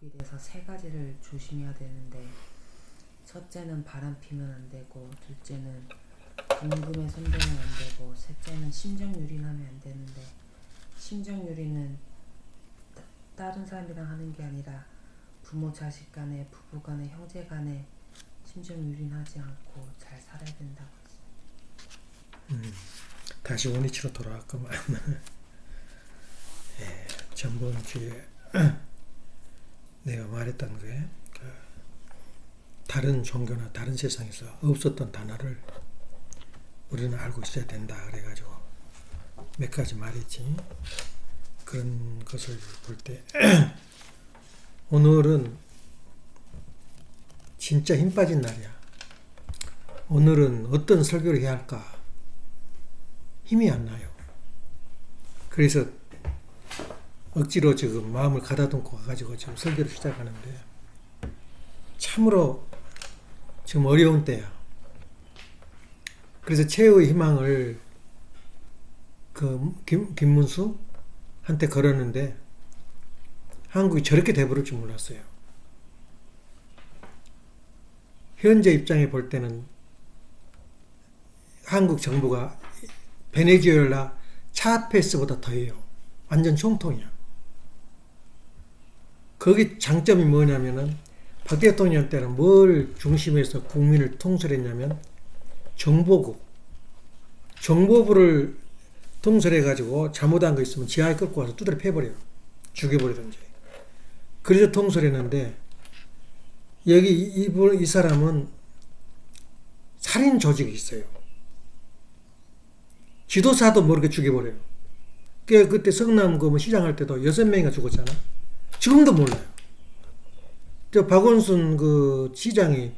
한국이 돼서 세 가지를 조심해야 되는데, 첫째는 바람 피면 안 되고, 둘째는 임금에 손대면 안 되고, 셋째는 심정 유린하면 안 되는데, 심정 유린은 다른 사람이랑 하는 게 아니라 부모 자식 간에, 부부 간에, 형제 간에 심정 유린하지 않고 잘 살아야 된다고 했어요. 다시 원위치로 돌아왔구만. 예, 전번 주에 내가 말했던 게 다른 종교나 다른 세상에서 없었던 단어를 우리는 알고 있어야 된다 그래가지고 몇 가지 말했지. 그런 것을 볼 때 오늘은 진짜 힘 빠진 날이야. 오늘은 어떤 설교를 해야 할까 힘이 안 나요. 그래서 억지로 지금 마음을 가다듬고 가가지고 지금 설교를 시작하는데 참으로 지금 어려운 때야. 그래서 최후의 희망을 김문수 한테 걸었는데 한국이 저렇게 돼버릴 줄 몰랐어요. 현재 입장에 볼 때는 한국 정부가 베네수엘라 차페스보다 더해요. 완전 총통이야. 거기 장점이 뭐냐면은 박 대통령 때는 뭘 중심에서 국민을 통솔했냐면 정보부를 통솔해가지고 잘못한 거 있으면 지하에 끌고 와서 두드려 패버려요. 죽여버리든지. 그래서 통솔했는데 여기 이 사람은 살인 조직이 있어요. 지도사도 모르게 죽여버려요. 그때 성남 시장할 때도 6명이나 죽었잖아. 지금도 몰라요. 저 박원순 시장이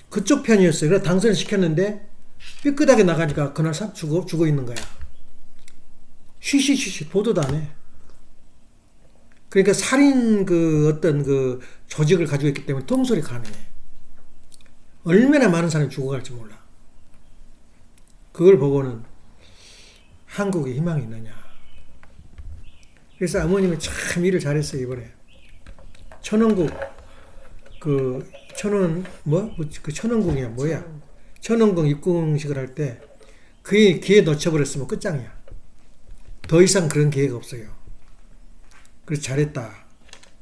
그쪽 편이었어요. 그래서 당선을 시켰는데 삐끗하게 나가니까 그날 죽어 있는 거야. 쉬쉬쉬 보도도 안 해. 그러니까 살인 어떤 조직을 가지고 있기 때문에 통솔이 가능해. 얼마나 많은 사람이 죽어갈지 몰라. 그걸 보고는 한국에 희망이 있느냐. 그래서 아버님이 참 일을 잘했어요, 이번에. 천원국, 천원궁이야, 뭐야? 천원궁 입궁식을 할 때, 그게 기회 놓쳐버렸으면 끝장이야. 더 이상 그런 기회가 없어요. 그래서 잘했다.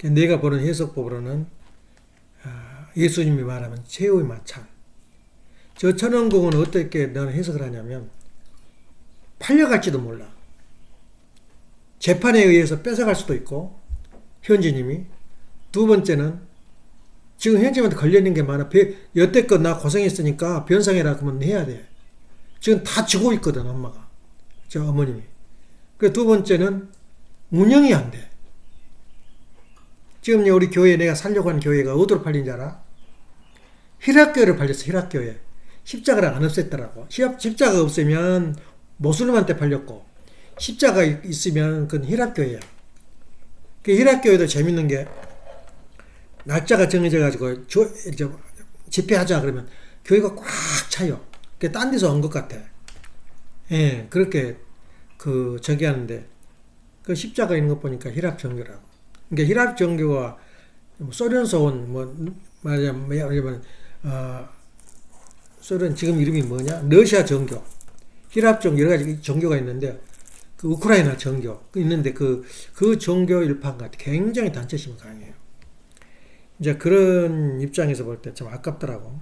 내가 보는 해석법으로는, 예수님이 말하면 최후의 마찬. 저 천원궁은 어떻게 나는 해석을 하냐면, 팔려갈지도 몰라. 재판에 의해서 뺏어갈 수도 있고, 현지님이. 두 번째는, 지금 현지한테 걸려있는 게 많아. 여태껏 나 고생했으니까 변상해라 그러면 해야 돼. 지금 다 지고 있거든, 엄마가. 저 어머님이. 그 두 번째는, 운영이 안 돼. 지금 우리 교회, 내가 살려고 하는 교회가 어디로 팔린 줄 알아? 희락교회를 팔렸어, 희락교회. 십자가를 안 없앴더라고. 십자가 없으면 모슬림한테 팔렸고, 십자가 있으면 그건 희락교회야. 그 희락교회도 재밌는 게, 날짜가 정해져가지고, 집회하자 그러면 교회가 꽉 차요. 그게 딴 데서 온 것 같아. 예, 그렇게, 저기 하는데, 그 십자가 있는 거 보니까 희락정교라고. 그러니까 희락정교가 소련서 온, 말하자면, 소련 지금 이름이 뭐냐? 러시아 정교. 희락정교, 여러 가지 정교가 있는데, 우크라이나 정교. 있는데, 그 정교 일파가 같아. 굉장히 단체심이 강해요. 이제 그런 입장에서 볼 때 참 아깝더라고.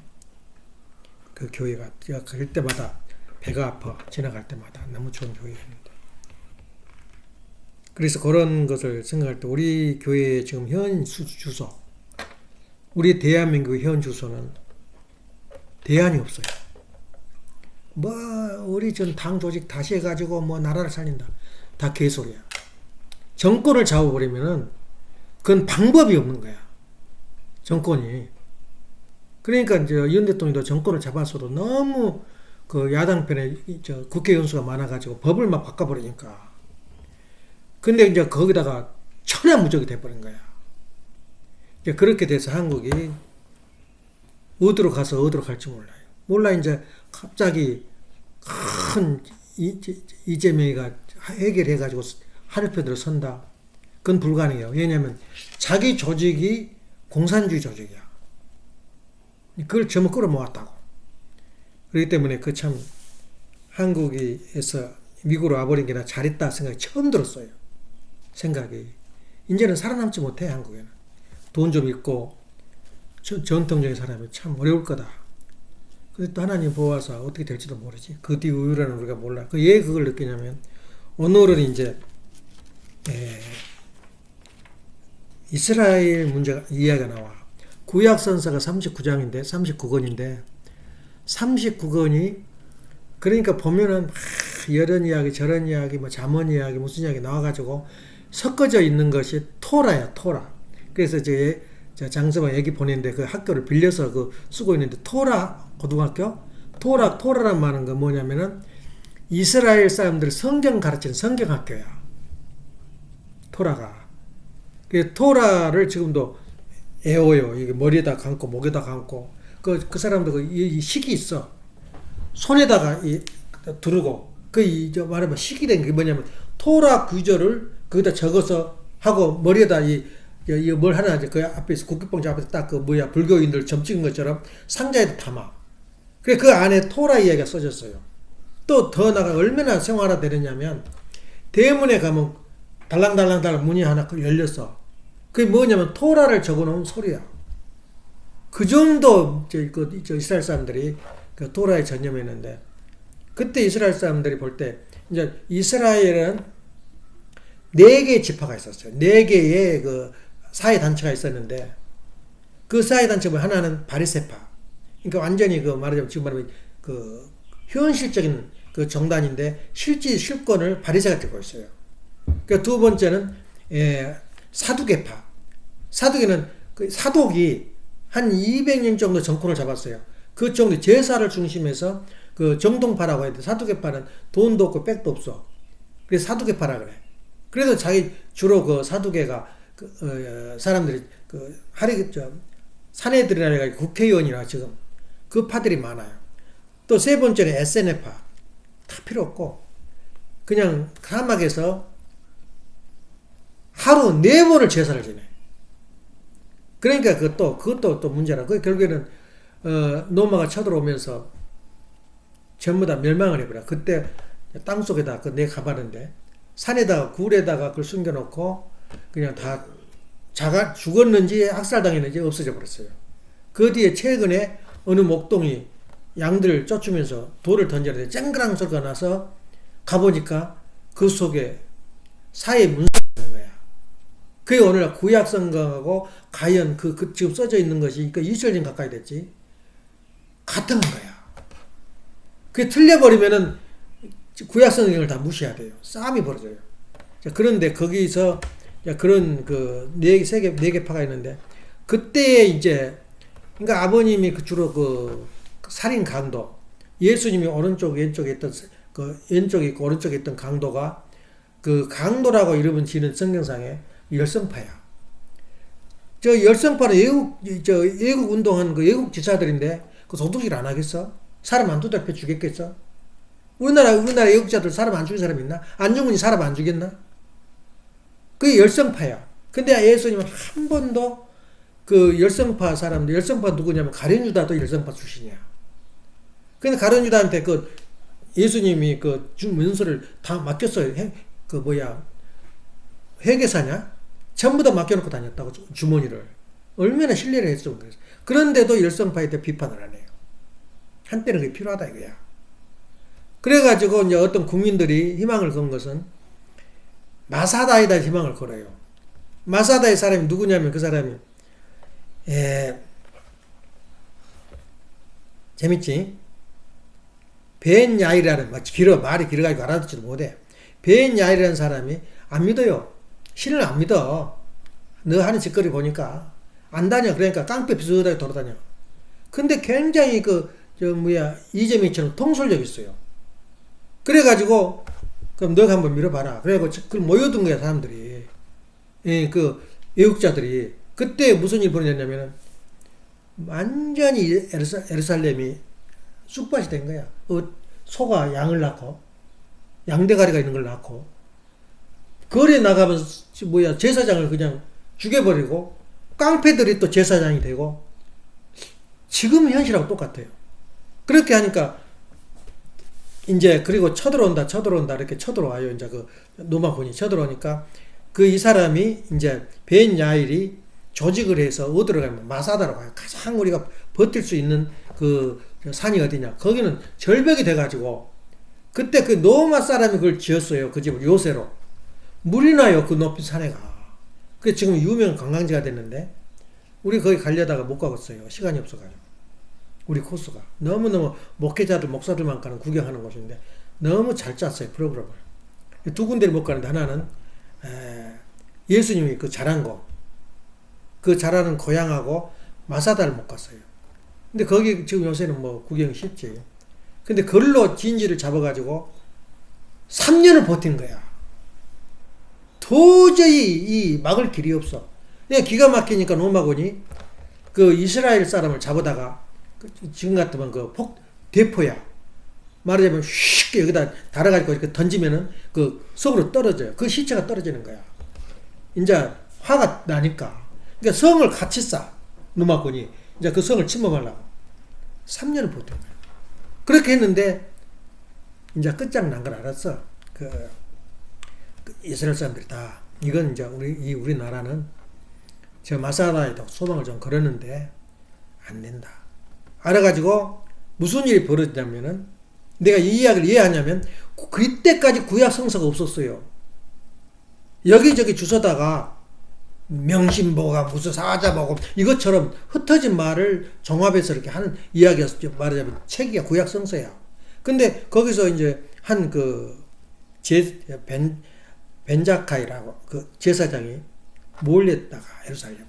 그 교회가. 제가 갈 때마다 배가 아파. 지나갈 때마다. 너무 좋은 교회였는데. 그래서 그런 것을 생각할 때 우리 교회의 지금 현 주소, 우리 대한민국의 현 주소는 대안이 없어요. 우리 전 당 조직 다시 해가지고 나라를 살린다. 다 개소리야. 정권을 잡아버리면은 그건 방법이 없는 거야. 정권이. 그러니까 이제 윤 대통령도 정권을 잡았어도 너무 야당 편에 국회 연수가 많아가지고 법을 막 바꿔버리니까. 근데 이제 거기다가 천하무적이 돼버린 거야. 이제 그렇게 돼서 한국이 어디로 가서 어디로 갈지 몰라요. 몰라 이제 갑자기 큰 이재명이가 해결해가지고 하늘편으로 선다. 그건 불가능해요. 왜냐하면 자기 조직이 공산주의 조직이야. 그걸 전부 끌어모았다고. 그렇기 때문에 그 참 한국에서 미국으로 와버린 게 나 잘했다 생각이 처음 들었어요. 생각이. 이제는 살아남지 못해, 한국에는. 돈 좀 있고 전통적인 사람이 참 어려울 거다. 근데 또 하나님 보아서 어떻게 될지도 모르지. 그 뒤 이후로는 우리가 몰라. 왜 그걸 느끼냐면 오늘은 이제 이스라엘 문제가 이야기가 나와. 구약선서가 39장인데 39권인데 39권이 그러니까 보면은 이런 이야기 저런 이야기 뭐 잠언 이야기 무슨 이야기 나와가지고 섞어져 있는 것이 토라야, 토라. 그래서 저 장서방 얘기 보냈는데 그 학교를 빌려서 그 쓰고 있는데 토라 고등학교 토라란 말은 그 뭐냐면은 이스라엘 사람들 성경 가르치는 성경학교야. 토라가. 그 토라를 지금도 애워요. 이게 머리에다 감고 목에다 감고 그 사람도 이 식이 있어. 손에다가 두르고 저 말하면 식이 된 게 뭐냐면 토라 구절을 거기다 적어서 하고 머리에다 뭘 하나 이제 그 앞에서 국기봉지 앞에서 딱 그 뭐야 불교인들 점 찍은 것처럼 상자에다 담아. 그래 그 안에 토라 이야기가 써졌어요. 또 더 나가 얼마나 생활화 되느냐면 대문에 가면 달랑달랑달랑 문이 하나 열렸어. 그게 뭐냐면 토라를 적어놓은 소리야. 그 정도 저 이스라엘 사람들이 그 토라에 전념했는데 그때 이스라엘 사람들이 볼 때 이제 이스라엘은 4개의 지파가 있었어요. 4개의 그 사회 단체가 있었는데 그 사회 단체가 하나는 바리세파. 그러니까 완전히 그 말하자면 지금 말하면 그 현실적인 그 정단인데 실권을 바리새가 쥐고 있어요. 그러니까 두 번째는 사두개파. 사두개는 그 사독이 한 200년 정도 정권을 잡았어요. 그 정도 제사를 중심해서 그 정동파라고 해야 돼. 사두개파는 돈도 없고 백도 없어. 그래서 사두개파라 그래. 그래서 자기 주로 그 사두개가 사람들이 그 사내들이라 해가 국회의원이라 지금 그 파들이 많아요. 또 세 번째는 SNF파. 다 필요 없고 그냥 사막에서 하루 4번을 제사를 지내. 그러니까 그것도 또 문제라. 그 결국에는 노마가 쳐들어오면서 전부 다 멸망을 해버려. 그때 땅속에다 내 가봤는데 산에다가 굴에다가 그걸 숨겨놓고 그냥 다 자가 죽었는지 학살당했는지 없어져 버렸어요. 그 뒤에 최근에 어느 목동이 양들 쫓으면서 돌을 던졌는데 쨍그랑 소리가 나서 가보니까 그 속에 사회 문서가 있는 거야. 그게 오늘날 구약성경하고 가연 그 지금 써져 있는 것이 그 2000년 가까이 됐지. 같은 거야. 그게 틀려버리면은 구약성경을 다 무시해야 돼요. 싸움이 벌어져요. 자, 그런데 거기서 그런 그 네 개 파가 있는데 그때 이제 그러니까 아버님이 주로 그 살인 강도, 예수님이 오른쪽 왼쪽에 있던 그 왼쪽에 있고 오른쪽에 있던 강도가 그 강도라고 이름은 지는 성경상에 열성파야. 저 열성파는 애국 운동한 그 애국 지사들인데 그 도둑질 안 하겠어? 사람 안 두들겨 주겠겠어? 우리나라 애국자들 사람 안 죽인 사람 있나? 안중근이 사람 안 죽였나? 그게 열성파야. 근데 예수님은 한 번도 그 열성파 사람들, 열성파 누구냐면 가룟유다도 열성파 출신이야. 근데 가룟유다한테 그 예수님이 그 준 문서를 다 맡겼어요. 회계사냐? 전부 다 맡겨놓고 다녔다고 주머니를. 얼마나 신뢰를 했어. 그런데도 열성파에 대해 비판을 안 해요. 한때는 그게 필요하다 이거야. 그래가지고 이제 어떤 국민들이 희망을 건 것은 마사다에다 희망을 걸어요. 마사다의 사람이 누구냐면 그 사람이 재밌지? 벤야이라는 말이 길어가지고 알아듣지도 못해. 벤야이라는 사람이 안 믿어요. 신을 안 믿어. 너 하는 짓거리 보니까 안 다녀. 그러니까 깡패 비슷하게 돌아다녀. 근데 굉장히 이재명처럼 통솔력 있어요. 그래가지고 그럼 너가 한번 밀어봐라. 그래가지고 그걸 모여든 거야 사람들이. 그 애국자들이. 그때 무슨 일이 벌어졌냐면은 완전히 예루살렘이 쑥밭이 된 거야. 소가 양을 낳고 양대가리가 있는 걸 낳고 거리에 나가면 제사장을 그냥 죽여버리고 깡패들이 또 제사장이 되고 지금 현실하고 똑같아요. 그렇게 하니까 이제 그리고 쳐들어온다 이렇게 쳐들어와요. 이제 그 노마곤이 쳐들어오니까 그 이 사람이 이제 벤 야일이 조직을 해서 어디로 가면 마사다로 가요. 가장 우리가 버틸 수 있는 그 산이 어디냐. 거기는 절벽이 돼가지고 그때 그 노마 사람이 그걸 지었어요. 그 집을 요새로. 물이 나요. 그 높이 산에가. 그게 지금 유명 관광지가 됐는데 우리 거기 가려다가 못 가겠어요. 시간이 없어가지고. 우리 코스가. 너무너무 목회자들, 목사들만 가는 구경하는 곳인데 너무 잘 짰어요. 프로그램을. 두 군데를 못 가는데 하나는 예수님이 그 자란 곳. 그 자라는 고향하고 마사다를 못 갔어요. 근데 거기 지금 요새는 뭐 구경이 쉽지. 근데 그걸로 진지를 잡아가지고 3년을 버틴 거야. 도저히 이 막을 길이 없어. 기가 막히니까 노마곤이 그 이스라엘 사람을 잡아다가 지금 같으면 그 대포야. 말하자면 쉽게 여기다 달아가지고 이렇게 던지면은 그 성으로 떨어져요. 그 시체가 떨어지는 거야. 이제 화가 나니까. 그러니까 성을 같이 쌓아. 노마곤이. 이제 그 성을 침범하려고. 3년을 버틴 거야. 그렇게 했는데 이제 끝장난 걸 알았어. 그 이스라엘 사람들이 다 이건 이제 우리나라는 저 마사다에도 소망을 좀 걸었는데 안 된다. 알아가지고 무슨 일이 벌어지냐면은 내가 이 이야기를 이해하냐면 그때까지 구약 성서가 없었어요. 여기저기 주워다가 명심보가 무슨 사자보고 이것처럼 흩어진 말을 종합해서 이렇게 하는 이야기가 말하자면 책이야. 구약 성서야. 근데 거기서 이제 한 그 벤자카이라고 그 제사장이 몰렸다가 예루살렘을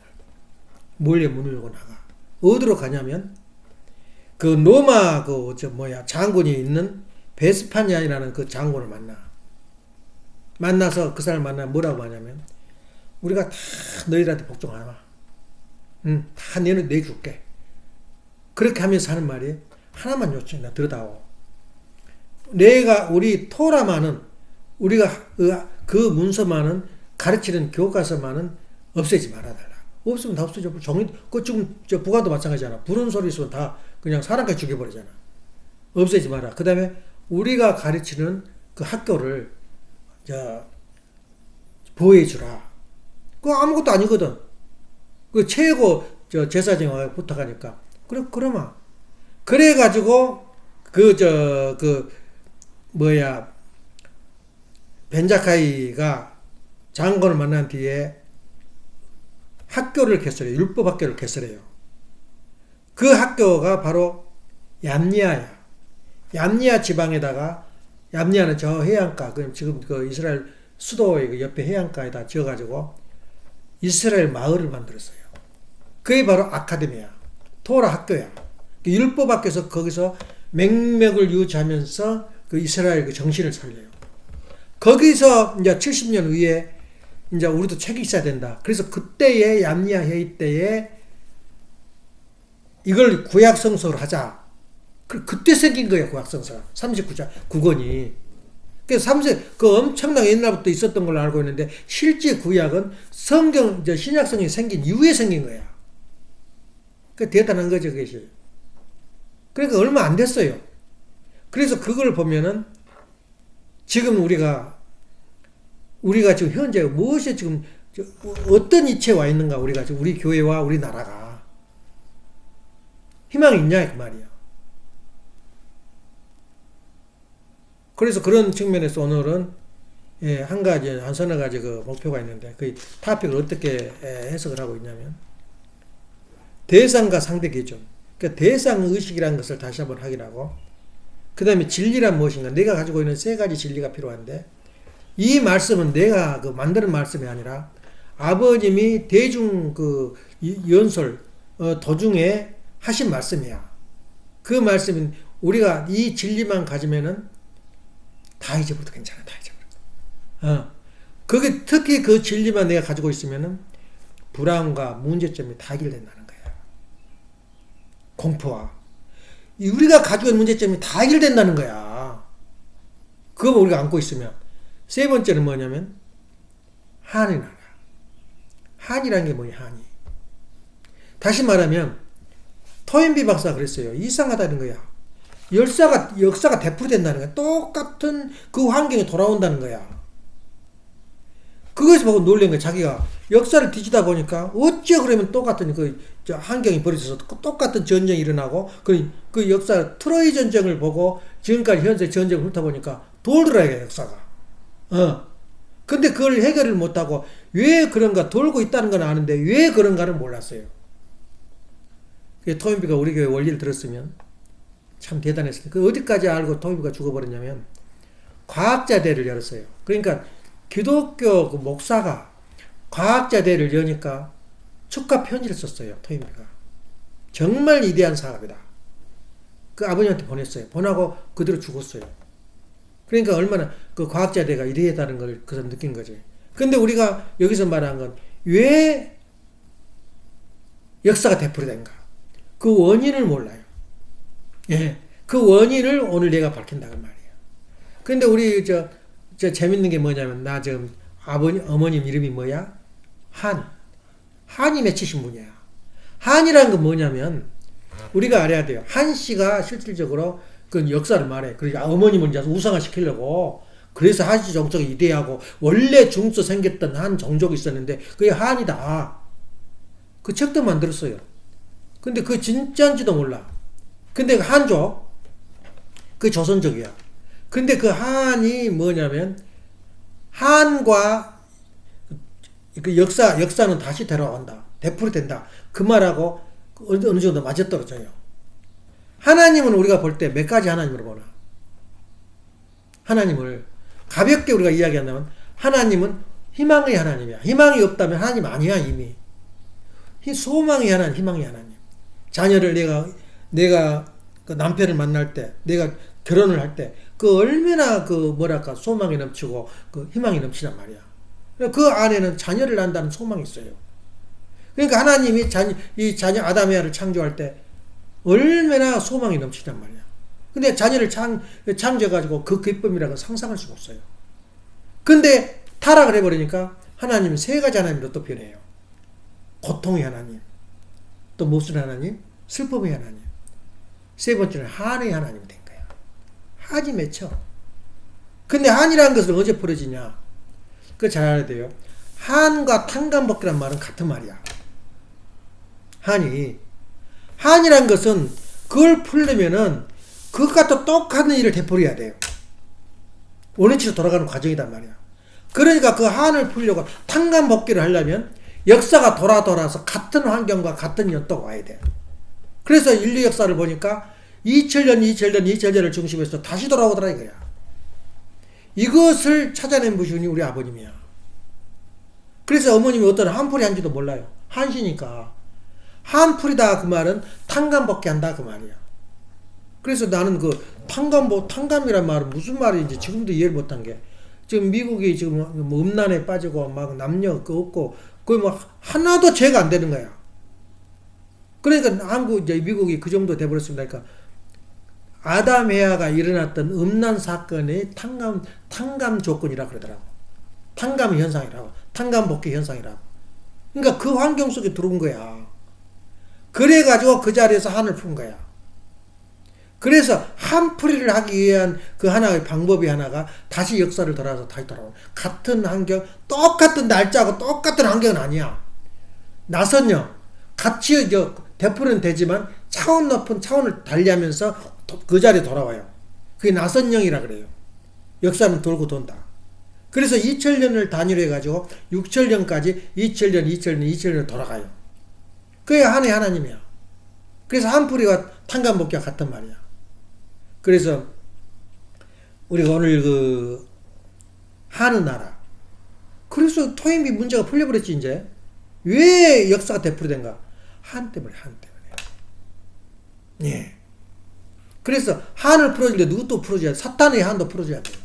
몰래 문을 열고 나가. 어디로 가냐면 그 로마 장군이 있는 베스파니아라는 그 장군을 만나서 그 사람을 만나 뭐라고 하냐면 우리가 다 너희들한테 복종하마. 다 너는 내줄게. 그렇게 하면서 하는 말이 하나만 요청해. 들어다오. 내가 우리 토라만은 우리가 그 문서만은 가르치는 교과서만은 없애지 말아달라. 없으면 다 없어져. 그 지금 저 북한도 마찬가지잖아. 부른 소리 있으면 다 그냥 사람까지 죽여버리잖아. 없애지 마라. 그 다음에 우리가 가르치는 그 학교를 보호해주라. 그거 아무것도 아니거든. 그 최고 제사장하고 부탁하니까 그러마. 그래가지고 벤자카이가 장군을 만난 뒤에 학교를 개설해요. 율법 학교를 개설해요. 그 학교가 바로 얌니아야. 얌니아 지방에다가 얌니아는 저 해안가, 지금 그 이스라엘 수도의 그 옆에 해안가에다 지어가지고 이스라엘 마을을 만들었어요. 그게 바로 아카데미야. 토라 학교야. 율법 학교에서 거기서 맹맥을 유지하면서 그 이스라엘 그 정신을 살려요. 거기서 이제 70년 후에 이제 우리도 책이 있어야 된다. 그래서 그때의 얌니아 회의 때에 이걸 구약성서로 하자. 그때 생긴 거예요, 구약성서가. 39권이. 그래서 그 엄청나게 옛날부터 있었던 걸로 알고 있는데, 실제 구약은 신약성이 생긴 이후에 생긴 거야. 그 대단한 거죠, 그것이. 그러니까 얼마 안 됐어요. 그래서 그걸 보면은, 지금 우리가 지금 현재 무엇이 지금, 어떤 이치에 와 있는가, 우리가 지금 우리 교회와 우리 나라가. 희망이 있냐, 그 말이야. 그래서 그런 측면에서 오늘은 한 서너 가지 그 목표가 있는데 그 토픽을 어떻게 해석을 하고 있냐면 대상과 상대 기준. 그러니까 대상 의식이라는 것을 다시 한번 확인하고 그 다음에 진리란 무엇인가. 내가 가지고 있는 세 가지 진리가 필요한데 이 말씀은 내가 그 만드는 말씀이 아니라 아버님이 대중 그 연설 도중에 하신 말씀이야. 그 말씀은 우리가 이 진리만 가지면은 다 잊어버려도 괜찮아. 다 잊어버려. 그게 특히 그 진리만 내가 가지고 있으면은 불안과 문제점이 다 해결된다는 거야. 공포와. 우리가 가지고 있는 문제점이 다 해결된다는 거야. 그거 우리가 안고 있으면. 세 번째는 뭐냐면 한의 나라. 한이라는 게 뭐냐, 한이. 다시 말하면 토인비 박사가 그랬어요. 이상하다는 거야. 역사가 되풀이된다는 거야. 똑같은 그 환경에 돌아온다는 거야. 그것을 보고 놀란 거야. 자기가 역사를 뒤지다 보니까 어째 그러면 똑같은 저 환경이 벌어져서 똑같은 전쟁이 일어나고 그 역사 트로이 전쟁을 보고 지금까지 현재 전쟁을 훑어보니까 돌더라고요, 역사가. 근데 그걸 해결을 못하고 왜 그런가 돌고 있다는 건 아는데 왜 그런가는 몰랐어요. 토인비가 우리 교회 원리를 들었으면 참 대단했어요. 그 어디까지 알고 토인비가 죽어버렸냐면 과학자대를 열었어요. 그러니까 기독교 그 목사가 과학자대를 여니까 축하 편지를 썼어요. 토인비가. 정말 위대한 사람이다. 그 아버님한테 보냈어요. 보내고 그대로 죽었어요. 그러니까 얼마나 그 과학자대가 위대하다는 걸 그래서 느낀 거죠. 근데 우리가 여기서 말한 건 왜 역사가 되풀이된가? 그 원인을 몰라요. 예. 그 원인을 오늘 내가 밝힌다고 말이에요. 근데 우리 저 재밌는 게 뭐냐면 나 지금 어머님 이름이 뭐야? 한이 맺히신 분이야. 한이라는 건 뭐냐면 우리가 알아야 돼요. 한 씨가 실질적으로 그 역사를 말해. 그러니까 어머님을 이제 우상화 시키려고 그래서 한씨 종족이 이대하고 원래 중서 생겼던 한 종족이 있었는데 그게 한이다. 그 책도 만들었어요. 근데 그 진짜인지도 몰라. 근데 그 한족 그 조선족이야. 근데 그 한이 뭐냐면 한과 그 역사는 다시 되돌아온다. 되풀이된다. 그 말하고 어느 정도 맞아떨어져요. 하나님은 우리가 볼 때 몇 가지 하나님으로 보나? 하나님을 가볍게 우리가 이야기한다면 하나님은 희망의 하나님이야. 희망이 없다면 하나님 아니야 이미. 소망의 하나님, 희망의 하나님. 자녀를 내가 그 남편을 만날 때, 내가 결혼을 할 때, 그 얼마나 그 뭐랄까 소망이 넘치고 그 희망이 넘치단 말이야. 그 안에는 자녀를 낳는다는 소망이 있어요. 그러니까 하나님이 이 자녀 아담에아를 창조할 때 얼마나 소망이 넘치단 말이야. 근데 자녀를 창조해가지고 그 기쁨이라고 상상할 수가 없어요. 근데 타락을 해버리니까 하나님은 세 가지 하나님으로 또 변해요. 고통의 하나님, 또 무슨 하나님? 슬픔의 하나님. 세 번째는 한의 하나님이 된 거야. 한이 맺혀. 근데 한이라는 것은 언제 풀어지냐? 그거 잘 알아야 돼요. 한과 탕감벗기란 말은 같은 말이야. 한이란 것은 그걸 풀려면은 그것과 또 똑같은 일을 되풀이해야 돼요. 원위치로 돌아가는 과정이란 말이야. 그러니까 그 한을 풀려고 탕감벗기를 하려면 역사가 돌아서 같은 환경과 같은 연도가 와야 돼. 그래서 인류 역사를 보니까 2000년을 중심으로 해서 다시 돌아오더라 이거야. 이것을 찾아낸 분이 우리 아버님이야. 그래서 어머님이 어떤 한풀이 한지도 몰라요. 한시니까. 한풀이다 그 말은 탕감벗기 한다 그 말이야. 그래서 나는 그 탕감이란 말은 무슨 말인지 지금도 이해를 못한 게 지금 미국이 지금 뭐 음란에 빠지고 막 남녀 그 없고 거의 뭐 하나도 죄가 안 되는 거야. 그러니까 미국이 그 정도 돼버렸습니다. 그러니까 아담 해아가 일어났던 음란 사건의 탕감 조건이라 그러더라고. 탕감 현상이라고. 탕감 복귀 현상이라고. 그러니까 그 환경 속에 들어온 거야. 그래가지고 그 자리에서 한을 푼 거야. 그래서 한풀이를 하기 위한 그 하나의 방법이 하나가 다시 역사를 돌아서 다시 돌아오는 같은 환경, 똑같은 날짜하고 똑같은 환경은 아니야. 나선형 같이 되풀이는 되지만 차원 높은 차원을 달리하면서 그 자리에 돌아와요. 그게 나선형이라 그래요. 역사는 돌고 돈다. 그래서 2000년을 단위로 해가지고 6000년까지 2000년 돌아가요. 그게 하나님이야. 그래서 한풀이와 탕감복기가 같단 말이야. 그래서 우리가 오늘 그 한의 나라. 그래서 토인비 문제가 풀려버렸지 이제. 왜 역사가 되풀이된가? 한 때문에. 예. 그래서 한을 풀어줄 때 누구 또 풀어줘야 돼? 사탄의 한도 풀어줘야 돼요.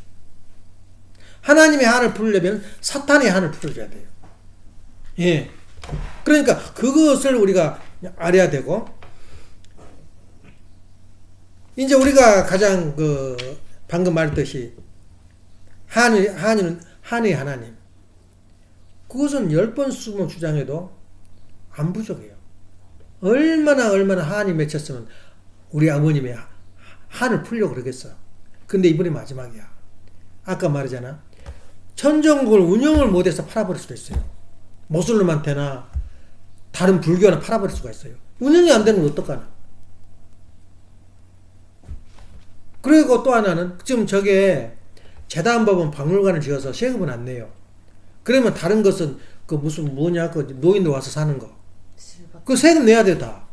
하나님의 한을 풀려면 사탄의 한을 풀어줘야 돼요. 예. 그러니까 그것을 우리가 알아야 되고, 이제 우리가 가장 방금 말했듯이 한의 하나님. 그것은 10번 수모 주장해도 안 부족해요. 얼마나 한이 맺혔으면 우리 어머님이 한을 풀려고 그러겠어. 근데 이번이 마지막이야. 아까 말하잖아. 천정국을 운영을 못해서 팔아버릴 수도 있어요. 모슬림한테나 다른 불교나 팔아버릴 수가 있어요. 운영이 안 되는 건 어떡하나. 그리고 또 하나는 지금 저게 재단법은 박물관을 지어서 세금은 안 내요. 그러면 다른 것은 그 무슨 뭐냐 그 노인들 와서 사는 거. 실버. 그 세금 내야 돼 다.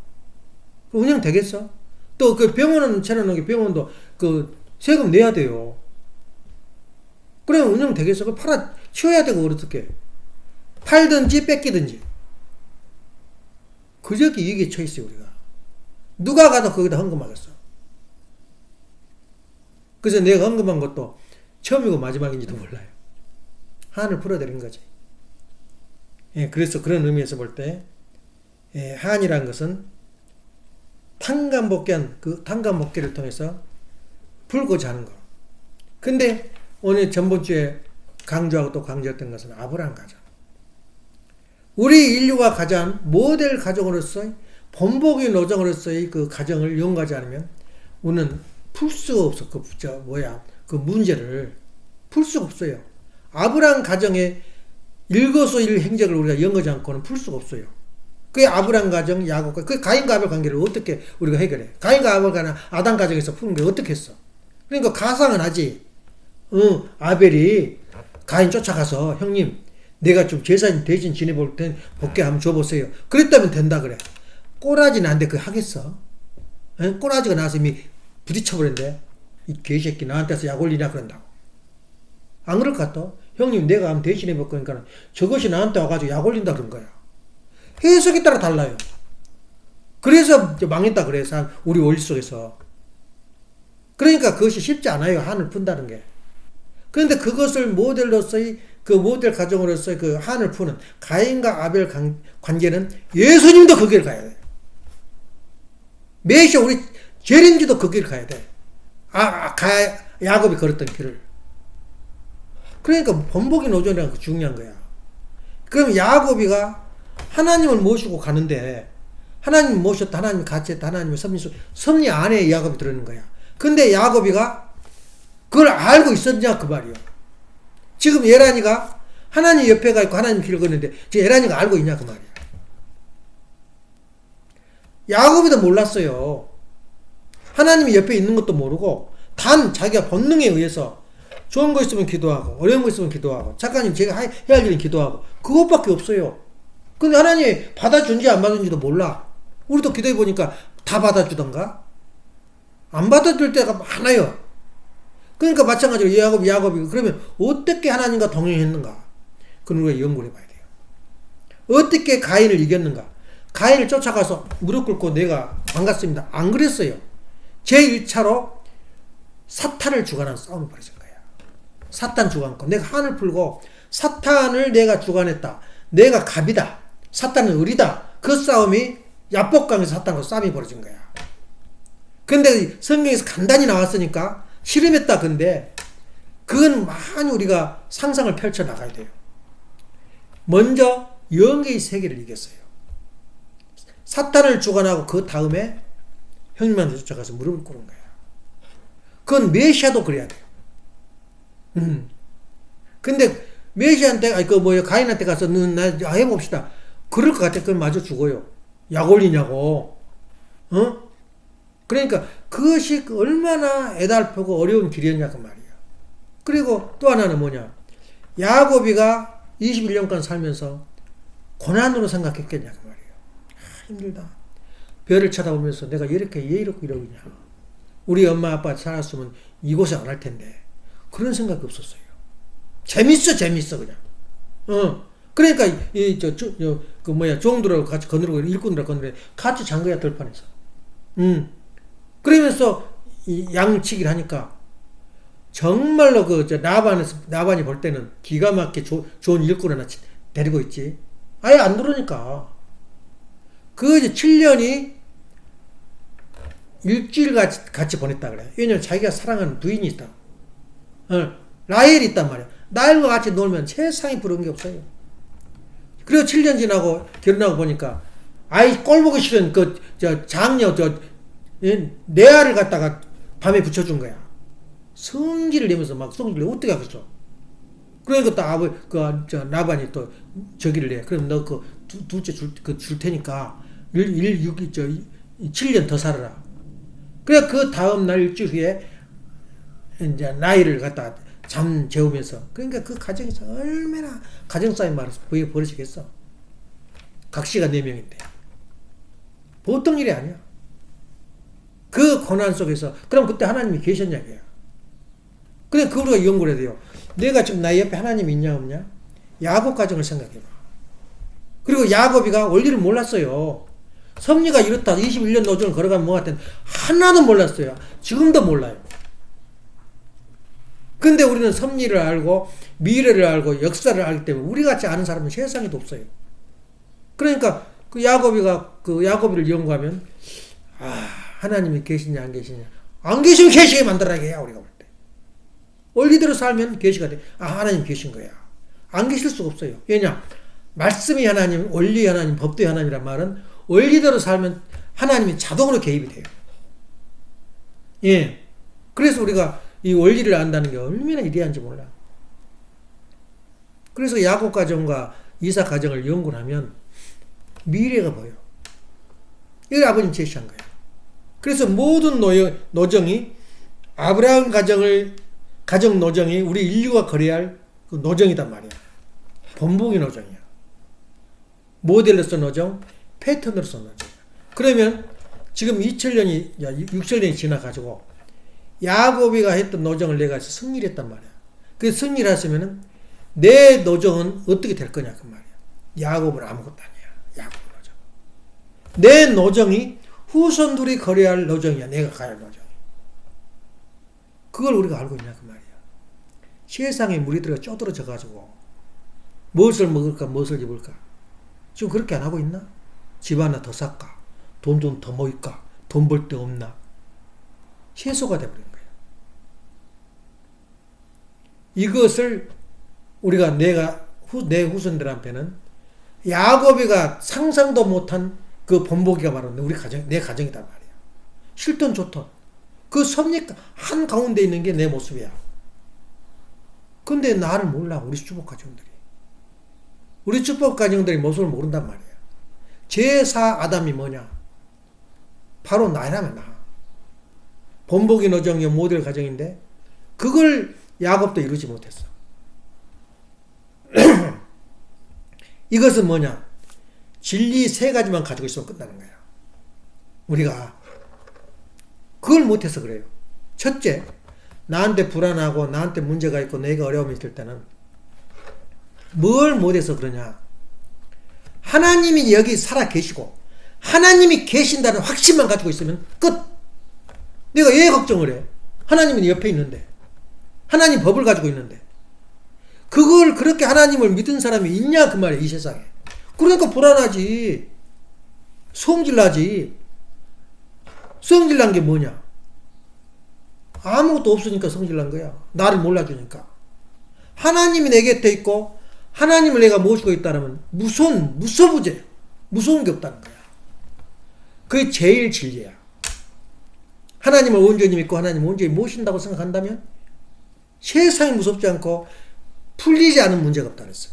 운영 되겠어? 또 그 병원은 차려놓은 게 병원도 그 세금 내야 돼요. 그러면 운영 되겠어? 그 팔아 치워야 되고 어떻게? 팔든지 뺏기든지. 그저께 이게 처있어요 우리가. 누가 가도 거기다 헌금하겠어. 그래서 내가 헌금한 것도 처음이고 마지막인지도 몰라요. 한을 풀어드린 거지. 예, 그래서 그런 의미에서 볼 때 한이라는 것은 탕감복귀한 그 탕감복귀를 통해서 풀고자 하는 거. 근데 오늘 전번주에 강조하고 또 강조했던 것은 아브라함 가정. 우리 인류가 가장 모델 가정으로서의 본보기 노정으로서의 그 가정을 이용하지 않으면 우리는 풀 수가 없어. 그 문제를 풀 수가 없어요. 아브라함 가정의 일거수일 행적을 우리가 이용하지 않고는 풀 수가 없어요. 그게 아브라함 가정, 야곱과 그 가인과 아벨 관계를 어떻게 우리가 해결해? 가인과 아벨과 아담 가정에서 푸는 게 어떻게 했어? 그러니까 가상은 하지. 아벨이 가인 쫓아가서 형님 내가 좀 제사님 대신 지내볼 땐 복귀 한번 줘보세요. 그랬다면 된다 그래. 꼬라지는 안 돼. 그거 하겠어? 꼬라지가 나서 이미 부딪혀버렸는데 이 개새끼 나한테서 약 올리냐 그런다고. 안 그럴 것 같아? 형님 내가 한번 대신해볼 거니까 저것이 나한테 와가지고 약 올린다 그런 거야. 해석에 따라 달라요. 그래서 망했다 그래서 우리 원리 속에서. 그러니까 그것이 쉽지 않아요. 한을 푼다는 게. 그런데 그것을 모델로서의 그 모델 가정으로서의 그 한을 푸는 가인과 아벨 관계는 예수님도 그 길을 가야 돼. 메시아 우리 재림지도 그 길을 가야 돼. 야곱이 걸었던 길을. 그러니까 본보기 노전이라는 게 중요한 거야. 그럼 야곱이가 하나님을 모시고 가는데 하나님 모셨다, 하나님 같이 했다, 하나님의 섭리 안에 야곱이 들어있는 거야. 근데 야곱이가 그걸 알고 있었냐 그 말이요. 지금 예란이가 하나님 옆에 가 있고 하나님 길을 걷는데 지금 예란이가 알고 있냐 그 말이야. 야곱이도 몰랐어요. 하나님이 옆에 있는 것도 모르고 단 자기가 본능에 의해서 좋은 거 있으면 기도하고 어려운 거 있으면 기도하고 작가님 제가 해야 할 일은 기도하고 그것밖에 없어요. 근데 하나님이 받아준지 안 받아준지도 몰라. 우리도 기도해 보니까 다 받아주던가 안 받아줄 때가 많아요. 그러니까 마찬가지로 야곱이 그러면 어떻게 하나님과 동행했는가? 그런 걸 연구를 해봐야 돼요. 어떻게 가인을 이겼는가? 가인을 쫓아가서 무릎 꿇고 내가 반갑습니다. 안 그랬어요. 제1차로 사탄을 주관한 싸움을 벌여진 거야. 사탄 주관권. 내가 한을 풀고 사탄을 내가 주관했다. 내가 갑이다. 사탄은 을이다. 그 싸움이 야복강에서 사탄과 싸움이 벌어진 거야. 근데 성경에서 간단히 나왔으니까 실험했다. 근데 그건 많이 우리가 상상을 펼쳐 나가야 돼요. 먼저 영의 세계를 이겼어요. 사탄을 주관하고 그 다음에 형님한테 쫓아가서 무릎을 꿇은 거야. 그건 메시아도 그래야 돼요. 근데 메시아한테 가인한테 가서 나 해봅시다. 그럴 것 같아. 그럼 마저 죽어요. 약 올리냐고. 그러니까 그것이 얼마나 애달프고 어려운 길이었냐 그 말이야. 그리고 또 하나는 뭐냐. 야곱이가 21년간 살면서 고난으로 생각했겠냐 그 말이에요. 힘들다. 별을 쳐다보면서 내가 이렇게 이러고 이러냐. 우리 엄마 아빠 살았으면 이곳에 안 할 텐데. 그런 생각이 없었어요. 재밌어 그냥. 그러니까 종들하고 같이 거느리고 일꾼들하고 거느리고 같이 잔 거야 들판에서. 그러면서 양치기를 하니까 정말로 나반이 볼 때는 기가 막히게 좋은 일꾼 하나 데리고 있지. 아예 안 들어오니까. 그 이제 7년이 일주일 같이 보냈다 그래. 왜냐면 자기가 사랑하는 부인이 있다. 라헬이 있단 말이야. 라헬과 같이 놀면 세상에 부러운 게 없어요. 그래서 7년 지나고 결혼하고 보니까 아이 꼴 보기 싫은 장녀 내 알을 갖다가 밤에 붙여준 거야. 성질을 내면서 막 성질을 어떻게 하겠어. 그러니까 또 나반이 또 저기를 내. 그럼 너 둘째 줄 테니까 7년 더 살아라. 그래 그 다음 날 일주일 후에 이제 나이를 갖다 잠 재우면서 그러니까 그 가정에서 얼마나 가정 싸움 말해서 벌어지겠어. 각시가 4명인데 보통 일이 아니야. 그 고난 속에서 그럼 그때 하나님이 계셨냐고요. 그래 그 우리가 연구를 해야 돼요. 내가 지금 나의 옆에 하나님이 있냐 없냐? 야곱 가정을 생각해봐. 그리고 야곱이가 원리를 몰랐어요. 섭리가 이렇다 21년 노정을 걸어가면 뭐 같은 하나도 몰랐어요. 지금도 몰라요. 근데 우리는 섭리를 알고 미래를 알고 역사를 알기 때문에 우리같이 아는 사람은 세상에도 없어요. 그러니까 그 야곱이를 연구하면 하나님이 계시냐 안 계시냐. 안 계시면 계시게 만들어야 해요. 우리가 볼 때. 원리대로 살면 계시가 돼. 하나님 계신 거야. 안 계실 수가 없어요. 왜냐? 말씀이 하나님, 원리 하나님, 법도의 하나님이란 말은 원리대로 살면 하나님이 자동으로 개입이 돼요. 예. 그래서 우리가 이 원리를 안다는 게 얼마나 이대한지 몰라. 그래서 야곱 가정과 이삭 가정을 연구를 하면 미래가 보여. 이걸 아버님 제시한 거예요. 그래서 모든 노정이 아브라함 가정 노정이 우리 인류가 거래야 할 그 노정이단 말이야. 본보기 노정이야. 모델로서 노정, 패턴으로서 노정. 그러면 지금 6천년이 지나가지고 야곱이가 했던 노정을 내가 승리를 했단 말이야. 그 승리를 했으면은 내 노정은 어떻게 될 거냐 그 말이야. 야곱은 아무것도 아니야. 야곱 노정. 내 노정이 후손들이 거래야 할 노정이야. 내가 가야 할 노정. 그걸 우리가 알고 있냐 그 말이야. 세상에 무리들이 쪼들어져 가지고 무엇을 먹을까 무엇을 입을까 지금 그렇게 안 하고 있나? 집 하나 더 살까? 돈 좀 더 모일까? 돈 벌 데 없나? 세소가 돼버린 거야. 이것을 우리가 내 후손들한테는 야곱이가 상상도 못한 그 본보기가 바로 내 가정이다 말이야. 싫던 좋던 그 섭리 한 가운데 있는 게 내 모습이야. 근데 나를 몰라. 우리 축복 가정들이 모습을 모른단 말이야. 제4 아담이 뭐냐? 바로 나라면 나. 본보기 노정이 모델 가정인데 그걸 야곱도 이루지 못했어. 이것은 뭐냐? 진리 3가지만 가지고 있으면 끝나는 거야. 우리가 그걸 못해서 그래요. 첫째, 나한테 불안하고 나한테 문제가 있고 내가 어려움이 있을 때는 뭘 못해서 그러냐? 하나님이 여기 살아 계시고 하나님이 계신다는 확신만 가지고 있으면 끝. 내가 왜 걱정을 해? 하나님은 옆에 있는데 하나님 법을 가지고 있는데 그걸 그렇게 하나님을 믿은 사람이 있냐 그 말이야 이 세상에. 그러니까 불안하지. 성질나지. 성질난 게 뭐냐? 아무것도 없으니까 성질난 거야. 나를 몰라주니까. 하나님이 내 곁에 있고 하나님을 내가 모시고 있다면 무서운 게 없다는 거야. 그게 제일 진리야. 하나님을 온전히 믿고 하나님을 온전히 모신다고 생각한다면 세상이 무섭지 않고 풀리지 않은 문제가 없다 그랬어.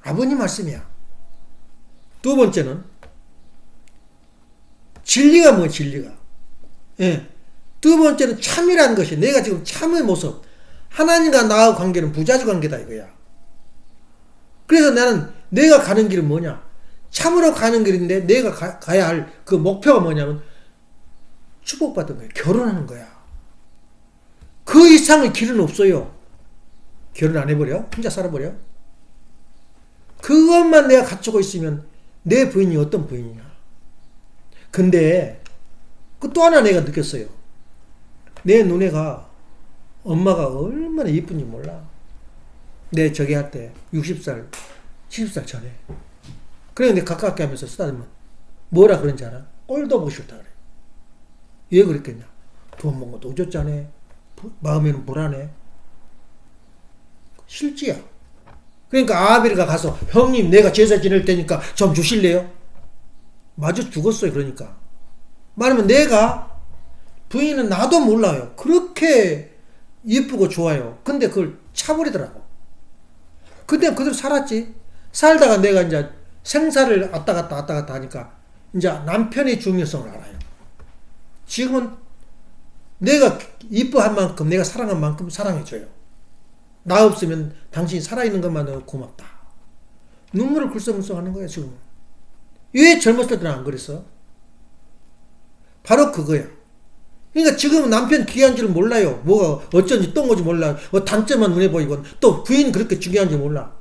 아버님 말씀이야. 두 번째는 진리가 뭐야 진리가. 예. 두 번째는 참이라는 것이 내가 지금 참의 모습. 하나님과 나의 관계는 부자주 관계다 이거야. 그래서 나는 내가 가는 길은 뭐냐? 참으로 가는 길인데 내가 가야 할 그 목표가 뭐냐면 축복받은 거야. 결혼하는 거야. 그 이상의 길은 없어요. 결혼 안 해버려? 혼자 살아버려? 그것만 내가 갖추고 있으면 내 부인이 어떤 부인이냐? 근데 그 또 하나 내가 느꼈어요. 내 눈에가 엄마가 얼마나 예쁜지 몰라. 내 저기 할 때 60살 70살 전에 그래 근데 가깝게 하면서 쓰다듬으면 뭐라 그런지 알아? 꼴도 보기 싫다 그래. 왜 그랬겠냐? 돈 먹은 것도 어쩌자네. 마음에는 불안해. 실지야. 그러니까 아벨이가 가서 형님 내가 제사 지낼 테니까 좀 주실래요? 마저 죽었어요. 그러니까 말하면 내가 부인은 나도 몰라요. 그렇게 예쁘고 좋아요. 근데 그걸 차버리더라고. 근데 그대로 살았지. 살다가 내가 이제 생사를 왔다 갔다 하니까 이제 남편의 중요성을 알아요. 지금은 내가 이뻐한 만큼 내가 사랑한 만큼 사랑해줘요. 나 없으면 당신이 살아있는 것만으로 고맙다. 눈물을 글썽글썽 하는 거야 지금. 왜 젊었을 때는 안 그랬어? 바로 그거야. 그러니까 지금은 남편 귀한 줄 몰라요. 뭐가 어쩐지 똥오지 몰라. 단점만 눈에 보이고 또 부인 그렇게 중요한 줄 몰라.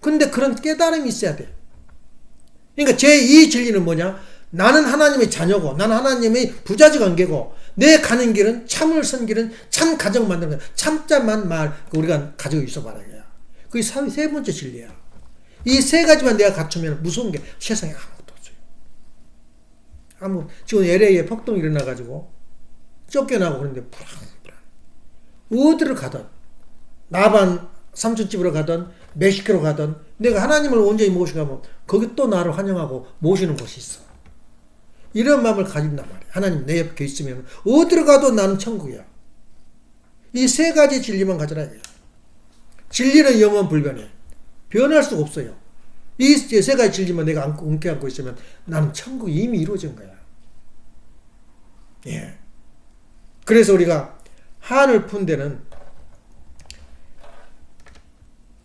근데 그런 깨달음이 있어야 돼. 그러니까 제2 진리는 뭐냐? 나는 하나님의 자녀고 나는 하나님의 부자지 관계고 내 가는 길은 참을 선 길은 참 가정 만드는 거야. 참자만 말 우리가 가지고 있어 봐라는 거야. 그게 세 번째 진리야. 이 세 가지만 내가 갖추면 무서운 게 세상에 아무것도 없어요. 지금 LA에 폭동이 일어나가지고 쫓겨나고 그런데 불안. 어디를 가든 나반 삼촌집으로 가든 멕시코로 가든 내가 하나님을 온전히 모시고 가면 거기 또 나를 환영하고 모시는 곳이 있어. 이런 마음을 가진단 말이야. 하나님 내 옆에 있으면 어디로 가도 나는 천국이야. 이 세 가지 진리만 가져라 이거야. 진리는 영원 불변해. 변할 수가 없어요. 이 세 가지 진리만 내가 엉켜 안고 있으면 나는 천국이 이미 이루어진 거야. 예. 그래서 우리가 한을 푼 데는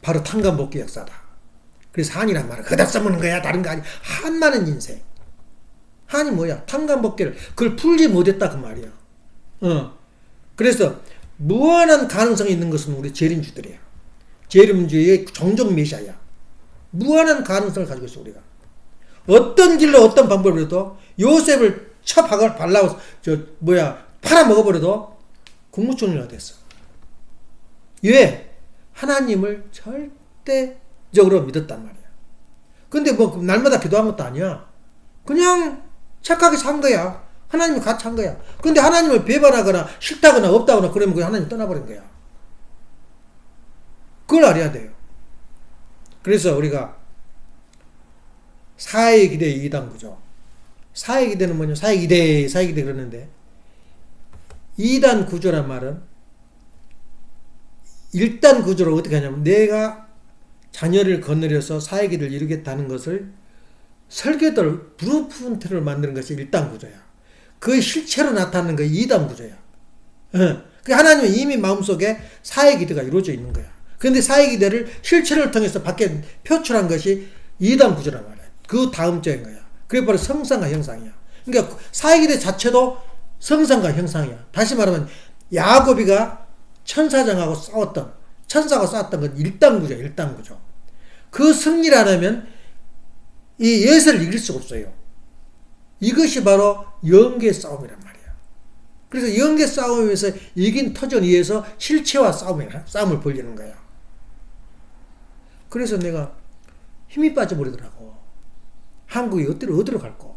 바로 탕감복귀 역사다. 그래서 한이란 말을 그다 써먹는 거야. 다른 거 아니야. 한만은 인생. 한이 뭐야? 탕감복귀를 그걸 풀지 못했다 그 말이야. 그래서 무한한 가능성이 있는 것은 우리 재림주들이야. 재림주의 종종 메시아야. 무한한 가능성을 가지고 있어 우리가. 어떤 길로 어떤 방법으로도 요셉을 발라고 팔아먹어버려도 국무총리가 됐어. 왜? 하나님을 절대적으로 믿었단 말이야. 근데 뭐 날마다 기도한 것도 아니야. 그냥 착하게 산 거야. 하나님이 같이 한 거야. 근데 하나님을 배반하거나 싫다거나 없다거나 그러면 그 하나님 떠나버린 거야. 그걸 알아야 돼요. 그래서 우리가 사회 기대 이단 구조. 사회 기대는 뭐냐? 사회 기대 그러는데 이단 구조란 말은 1단 구조를 어떻게 하냐면 내가 자녀를 거느려서 사회 기대를 이루겠다는 것을 설계도를 브루프린트를 만드는 것이 1단 구조야. 그 실체로 나타나는 게 2단 구조야. 그 하나님은 이미 마음속에 사회 기대가 이루어져 있는 거야. 그런데 사회 기대를 실체를 통해서 밖에 표출한 것이 2단 구조란 말이야. 그 다음 절인 거야. 그게 바로 성상과 형상이야. 그러니까 사회 기대 자체도 성상과 형상이야. 다시 말하면 야곱이가 천사가 싸웠던 건 1단 구조야. 1단 구조. 그 승리를 안 하면 이 예수를 이길 수가 없어요. 이것이 바로 영계 싸움이란 말이야. 그래서 영계 싸움에서 이긴 터전에 의해서 실체와 싸움을 벌이는 거야. 그래서 내가 힘이 빠져버리더라고. 한국이 어디로 갈까?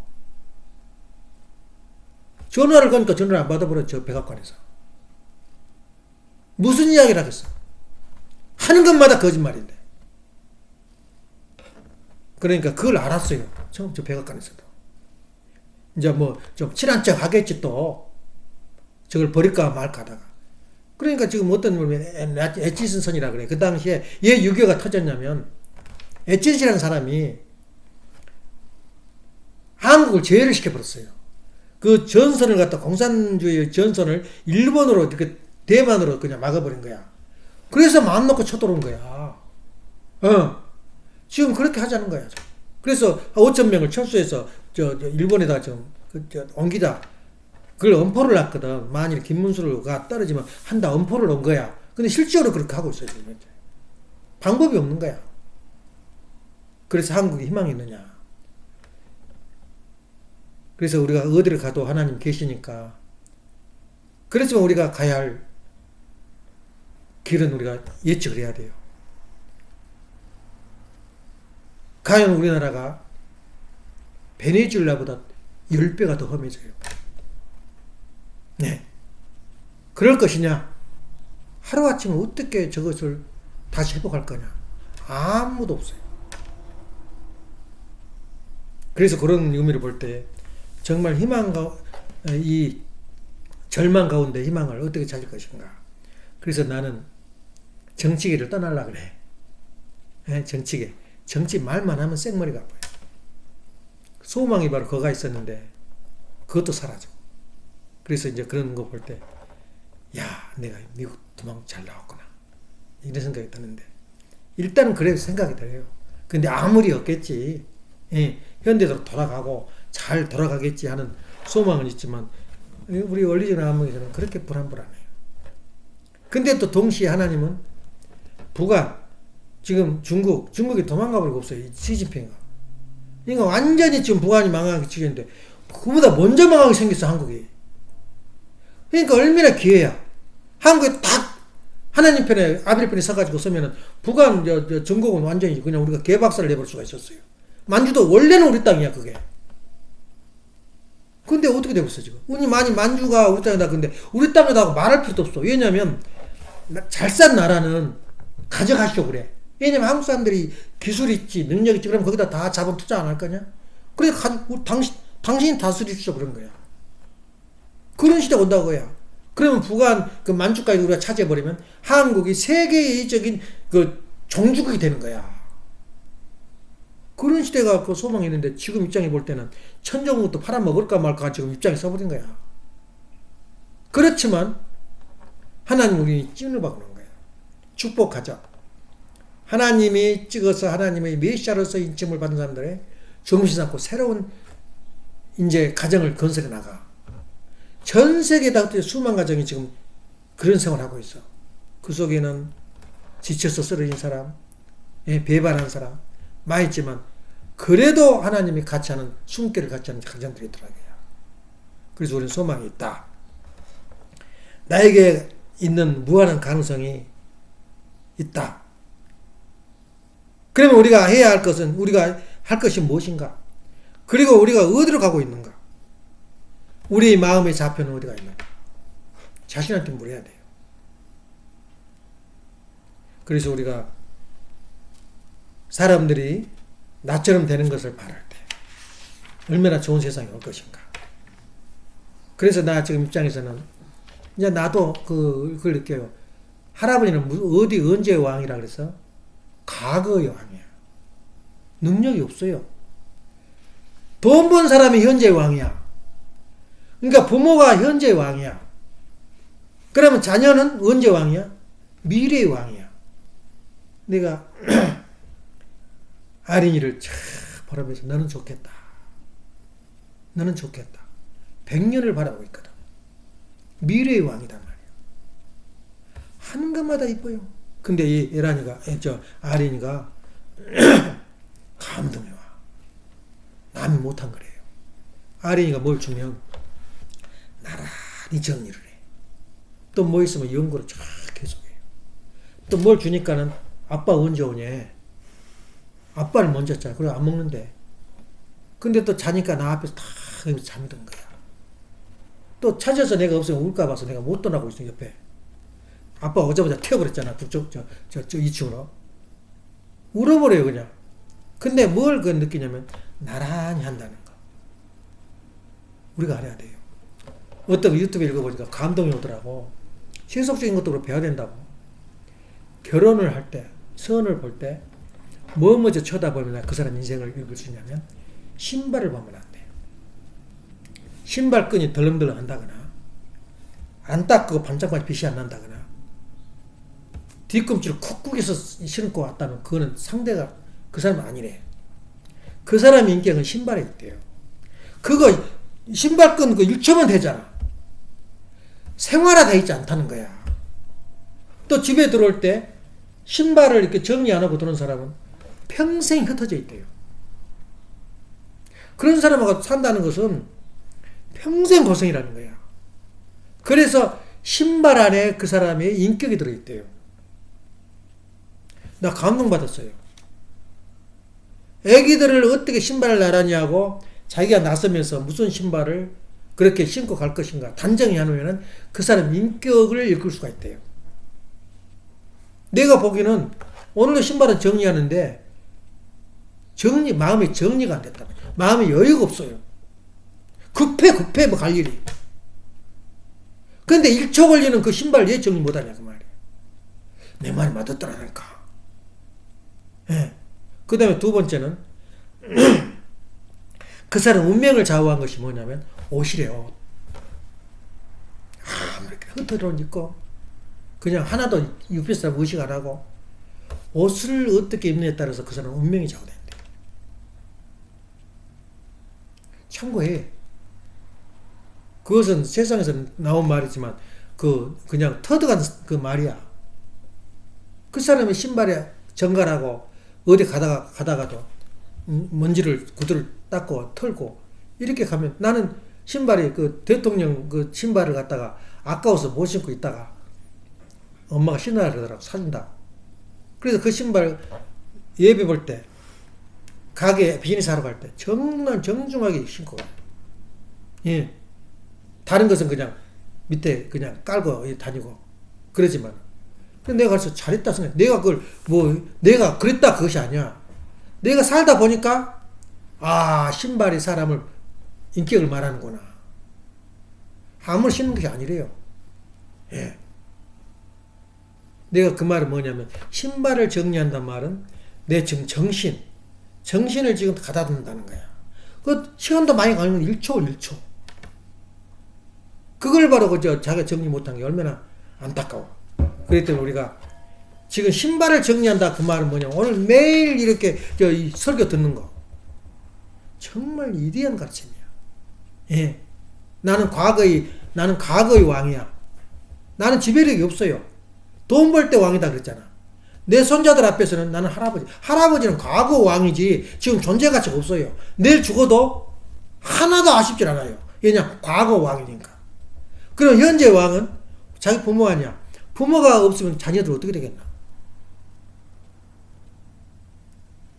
전화를 거니까 전화를 안 받아버려. 저 백악관에서. 무슨 이야기를 하겠어? 하는 것마다 거짓말인데. 그러니까 그걸 알았어요. 처음 저 백악관에서도. 이제 뭐 좀 친한 척 하겠지 또. 저걸 버릴까 말까 하다가. 그러니까 지금 어떤 놈이 에치슨 선이라 그래. 그 당시에 왜 유교가 터졌냐면 에치슨이라는 사람이 한국을 제외를 시켜버렸어요. 그 전선을 갖다 공산주의 전선을 일본으로 이렇게 대만으로 그냥 막아버린 거야. 그래서 마음 놓고 쳐들어온 거야. 지금 그렇게 하자는 거야. 그래서 5,000명을 철수해서 일본에다 옮기자. 그걸 엄포를 놨거든. 만일 김문수가 떨어지면 한다 엄포를 놓은 거야. 근데 실제로 그렇게 하고 있어요. 지금. 방법이 없는 거야. 그래서 한국에 희망이 있느냐. 그래서 우리가 어디를 가도 하나님 계시니까. 그래서 우리가 가야 할 길은 우리가 예측을 해야 돼요. 과연 우리나라가 베네수엘라보다 10배가 더 험해져요. 네. 그럴 것이냐? 하루아침에 어떻게 저것을 다시 회복할 거냐? 아무도 없어요. 그래서 그런 의미를 볼 때 정말 이 절망 가운데 희망을 어떻게 찾을 것인가. 그래서 나는 정치계를 떠나려고 그래. 정치계. 정치 말만 하면 생머리가 아파요. 소망이 바로 그거가 있었는데 그것도 사라져. 그래서 이제 그런 거 볼 때, 야, 내가 미국 도망 잘 나왔구나. 이런 생각이 드는데, 일단은 그래도 생각이 들어요. 근데 아무리 없겠지. 현대로 돌아가고 잘 돌아가겠지 하는 소망은 있지만, 우리 원리적 암흑에서는 그렇게 불안해요. 근데 또 동시에 하나님은 북한, 지금 중국이 도망가 버리고 없어요. 시진핑가. 그러니까 완전히 지금 북한이 망하기 직전인데, 그보다 먼저 망하게 생겼어, 한국이. 그러니까 얼마나 기회야. 한국에 딱 하나님 편에, 아벨 편에 서가지고 서면은 북한 전국은 완전히 그냥 우리가 개박살을 내볼 수가 있었어요. 만주도 원래는 우리 땅이야, 그게. 근데 어떻게 되고 있어, 지금? 만주가 우리 땅이다. 근데 우리 땅이라고 말할 필요도 없어. 왜냐면, 잘 산 나라는 가져가시오, 그래. 왜냐면 한국 사람들이 기술 있지, 능력 있지, 그러면 거기다 다 자본 투자 안 할 거냐? 그래, 당신이 다스리시오, 그런 거야. 그런 시대가 온다고 거야. 그러면 북한, 그 만주까지 우리가 차지해버리면 한국이 세계적인 그 종주국이 되는 거야. 그런 시대가 그 소망이 있는데 지금 입장에 볼 때는 천정국도 팔아먹을까 말까 지금 입장에 서버린 거야. 그렇지만 하나님 우리 찜을 박는 거야. 축복하자. 하나님이 찍어서 하나님의 메시아로서 인침을 받은 사람들의 정신 삼고 새로운 이제 가정을 건설해 나가. 전 세계다 수만 가정이 지금 그런 생활을 하고 있어. 그 속에는 지쳐서 쓰러진 사람, 배반한 사람 많이 있지만 그래도 하나님이 같이 하는 숨결을 같이 하는 가정들이 있더라고요. 그래서 우리는 소망이 있다. 나에게 있는 무한한 가능성이 있다. 그러면 우리가 해야 할 것은 우리가 할 것이 무엇인가? 그리고 우리가 어디로 가고 있는가? 우리 마음의 좌표는 어디가 있는가? 자신한테 물어야 돼요. 그래서 우리가 사람들이 나처럼 되는 것을 바랄 때 얼마나 좋은 세상이 올 것인가. 그래서 나 지금 입장에서는 이제 나도 그걸 느껴요. 할아버지는 어디 언제의 왕이라 그래서 과거의 왕이야. 능력이 없어요. 돈 번 사람이 현재의 왕이야. 그러니까 부모가 현재의 왕이야. 그러면 자녀는 언제 왕이야? 미래의 왕이야. 내가 아린이를 쫙 바라보면서 너는 좋겠다. 너는 좋겠다. 100년을 바라보고 있거든. 미래의 왕이단 말이야. 하는 것마다 이뻐요. 근데 이 아린이가 감동이 와. 남이 못한 거래요. 아린이가 뭘 주면 나란히 정리를 해. 또 뭐 있으면 연구를 쫙 계속해요. 또 뭘 주니까는 아빠 언제 오냐. 아빠를 먼저 자. 그래 안 먹는데. 근데 또 자니까 나 앞에서 다 잠이 든 거야. 또 찾아서 내가 없으면 울까 봐서 내가 못 떠나고 있어 옆에. 아빠 오자마자 튀어버렸잖아. 저 2층으로. 울어버려요 그냥. 근데 뭘 그 느끼냐면 나란히 한다는 거. 우리가 알아야 돼요. 어떤 유튜브 읽어보니까 감동이 오더라고. 세속적인 것도 배워야 된다고. 결혼을 할 때, 선을 볼 때, 뭐 먼저 쳐다보면 그 사람 인생을 읽을 수 있냐면, 신발을 보면 안 돼요. 신발끈이 덜렁덜렁 한다거나, 안 닦고 반짝반짝 빛이 안 난다거나, 뒤꿈치를 쿡쿡해서 신고 왔다면, 그거는 상대가 그 사람은 아니래. 그 사람의 인격은 신발에 있대요. 그거, 신발끈 그 1초면 되잖아. 생활화되어 있지 않다는 거야. 또 집에 들어올 때 신발을 이렇게 정리 안 하고 들어온 사람은 평생 흩어져 있대요. 그런 사람하고 산다는 것은 평생 고생이라는 거야. 그래서 신발 안에 그 사람의 인격이 들어있대요. 나 감동받았어요. 애기들을 어떻게 신발을 나란히 하고 자기가 나서면서 무슨 신발을 그렇게 신고 갈 것인가 단정히 하면은 그 사람 인격을 읽을 수가 있대요. 내가 보기에는 오늘도 신발은 정리하는데 마음이 정리가 안 됐다. 마음이 여유가 없어요. 급해 뭐 갈 일이. 근데 1초 걸리는 그 신발 왜 정리 못하냐 그 말이야. 내 말이 맞았더라니까. 예. 그 다음에 두 번째는 그 사람 운명을 좌우한 것이 뭐냐면 옷이래요. 옷. 이렇게 흩어져 입고 그냥 하나도 옆에 사람 의식 안 하고 옷을 어떻게 입느냐에 따라서 그 사람 운명이 좌우된대. 참고해. 그것은 세상에서 나온 말이지만 그냥 터득한 그 말이야. 그 사람의 신발에 정갈하고 어디 가다가도 먼지를 구두를 닦고 털고 이렇게 가면 나는 신발이 그 대통령 그 신발을 갖다가 아까워서 못 신고 있다가 엄마가 신으라 그러더라고. 사준다. 그래서 그 신발 예배 볼 때 가게 비즈니스 하러 갈 때 정중하게 신고 가요. 예. 다른 것은 그냥 밑에 그냥 깔고 다니고 그러지만 내가 가서 잘했다 생각해. 내가 그걸 내가 그랬다 그것이 아니야. 내가 살다 보니까 신발이 사람을 인격을 말하는구나. 아무나 신는 것이 아니래요. 예. 내가 그 말은 뭐냐면 신발을 정리한다는 말은 내 지금 정신을 지금 가다듬는다는 거야. 그 시간도 많이 걸리면 1초. 그걸 바로 자기가 정리 못한 게 얼마나 안타까워. 그랬기 때문에 우리가 지금 신발을 정리한다 그 말은 뭐냐면 오늘 매일 이렇게 이 설교 듣는 거 정말 위대한 가르침이야. 예. 나는 과거의 왕이야. 나는 지배력이 없어요. 돈 벌 때 왕이다 그랬잖아. 내 손자들 앞에서는 나는 할아버지는 과거 왕이지 지금 존재 가치가 없어요. 내일 죽어도 하나도 아쉽질 않아요. 왜냐? 과거 왕이니까. 그럼 현재 왕은 자기 부모 아니야. 부모가 없으면 자녀들 어떻게 되겠나?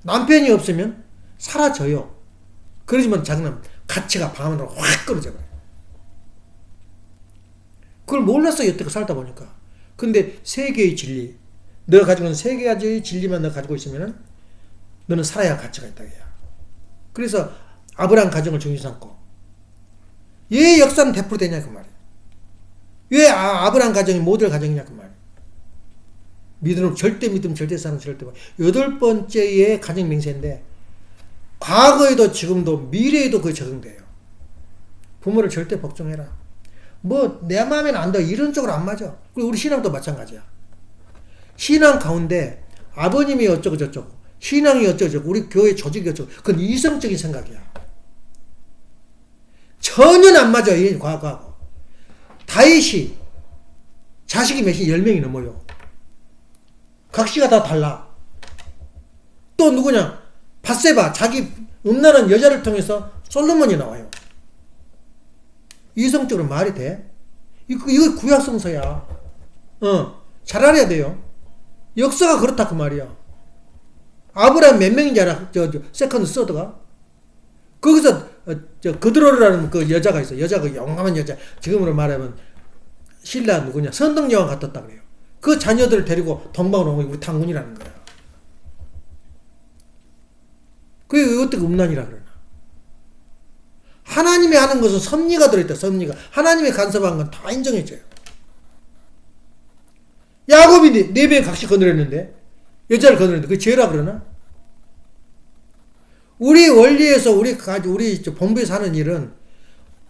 남편이 없으면 사라져요. 그러지만 자기는 가치가 방안으로 확 끊어져 버려요. 그걸 몰랐어요. 여태껏 살다 보니까. 근데 세 개의 진리, 너가 가지고 있는 세 가지의 진리만 너가 가지고 있으면 너는 살아야 할 가치가 있다. 그래서 아브라함 가정을 중심 삼고 왜 역사는 대프로 되냐 그 말이야. 왜 아브라함 가정이 모델 가정이냐 그 말이야. 믿음 절대 사는 절대. 8번째의 가정 맹세인데 과거에도 지금도 미래에도 그게 적용돼요. 부모를 절대 복종해라. 내 마음에는 안 돼. 이런 쪽으로 안 맞아. 그리고 우리 신앙도 마찬가지야. 신앙 가운데 아버님이 어쩌고 저쩌고 신앙이 어쩌고 저쩌고 우리 교회 조직이 어쩌고 그건 이성적인 생각이야. 전혀 안 맞아. 이 과거하고. 다윗이 자식이 몇이 10명이 넘어요. 각시가 다 달라. 또 누구냐? 밧세바 자기 음란한 여자를 통해서 솔로몬이 나와요. 이성적으로 말이 돼? 이거 구약성서야. 잘 알아야 돼요. 역사가 그렇다 그 말이야. 아브라함 몇 명인지 알아? 세컨드 서드가? 거기서 그드로르라는 그 여자가 있어. 여자가 용감한 여자. 지금으로 말하면 신라 누구냐? 선덕여왕 같았다 그래요. 그 자녀들을 데리고 동방으로 온 게 우리 탕군이라는 거야. 그게 어떻게 음란이라 그러나? 하나님이 하는 것은 섭리가 들어있다. 섭리가. 하나님이 간섭한 건 다 인정해줘요. 야곱이 네 배에 각시 거느렸는데 여자를 거느렸는데 그게 죄라 그러나? 우리 원리에서 우리 본부에서 하는 일은